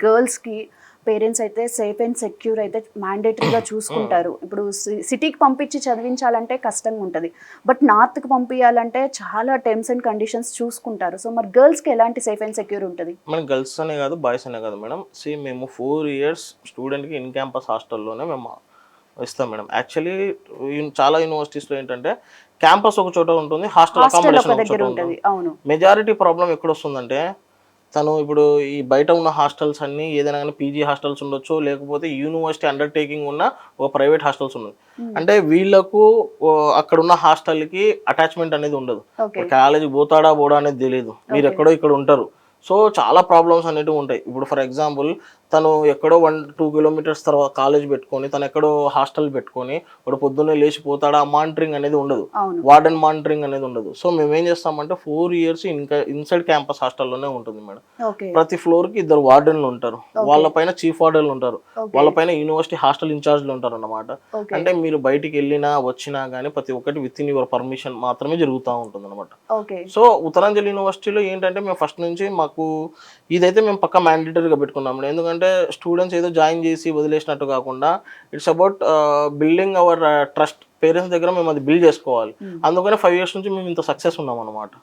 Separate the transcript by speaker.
Speaker 1: గర్ల్స్కి పేరెంట్స్ అయితే safe and secure అయితే మ్యాండేటరీగా చూసుకుంటారు. ఇప్పుడు సిటీకి పంపించి చదివించాలంటే కష్టంగా ఉంటుంది, బట్ నార్త్కి పంపించాలంటే చాలా టర్మ్స్ అండ్ కండిషన్స్ చూసుకుంటారు. సో మరి గర్ల్స్కి ఎలాంటి సేఫ్ అండ్ సెక్యూర్ ఉంటుంది?
Speaker 2: మనం గర్ల్స్ అనే కాదు, బాయ్స్ అనే కాదు మేడం. మేము 4 years స్టూడెంట్కి ఇన్ క్యాంపస్ హాస్టల్లోనే మేము ఇస్తాం మేడం. యాక్చువల్లీ చాలా యూనివర్సిటీస్లో ఏంటంటే క్యాంపస్ ఒక చోట ఉంటుంది, హాస్టల్ అకామిడేషన్ ఒక చోట ఉంటుంది. మెజారిటీ ప్రాబ్లం ఎక్కడ వస్తుందంటే, తను ఇప్పుడు ఈ బయట ఉన్న హాస్టల్స్ అన్ని ఏదైనా కానీ పీజీ హాస్టల్స్ ఉండొచ్చు, లేకపోతే యూనివర్సిటీ అండర్టేకింగ్ ఉన్న ఒక ప్రైవేట్ హాస్టల్స్ ఉన్నది. అంటే వీళ్ళకు అక్కడ ఉన్న హాస్టల్కి అటాచ్మెంట్ అనేది ఉండదు. కాలేజీ పోతాడా పోడా అనేది తెలియదు, మీరు ఎక్కడో ఇక్కడ ఉంటారు. సో చాలా ప్రాబ్లమ్స్ అనేవి ఉంటాయి. ఇప్పుడు ఫర్ ఎగ్జాంపుల్ తను ఎక్కడో 1-2 kilometers తర్వాత కాలేజ్ పెట్టుకొని, తను ఎక్కడో హాస్టల్ పెట్టుకొని వాడు పొద్దున్నే లేచిపోతాడా, మానిటరింగ్ అనేది ఉండదు, వార్డెన్ మానిటరింగ్ అనేది ఉండదు. సో మేము ఏం చేస్తామంటే 4 years ఇన్సైడ్ క్యాంపస్ హాస్టల్లోనే ఉంటుంది మేడం. ప్రతి ఫ్లోర్కి 2 వార్డెన్లు ఉంటారు, వాళ్ళపైన చీఫ్ వార్డెన్లు ఉంటారు, వాళ్ళపైన యూనివర్సిటీ హాస్టల్ ఇన్ఛార్జ్లు ఉంటారు అన్నమాట. అంటే మీరు బయటికి వెళ్ళినా వచ్చినా కానీ ప్రతి ఒక్కటి విత్ ఇన్ యువర్ పర్మిషన్ మాత్రమే జరుగుతూ ఉంటుంది అనమాట. సో ఉత్తరాంచల్ యూనివర్సిటీలో ఏంటంటే మేము ఫస్ట్ నుంచి మాకు ఇదైతే మేము పక్కా మ్యాండేటరీగా పెట్టుకున్నాము. ఎందుకంటే స్టూడెంట్స్ ఏదో జాయిన్ చేసి వదిలేసినట్టు కాకుండా, it's about building hour trust. Parents దగ్గర మేము అది బిల్డ్ చేసుకోవాలి. అందుకనే 5 years నుంచి మేము ఇంత సక్సెస్ ఉన్నాం అనమాట.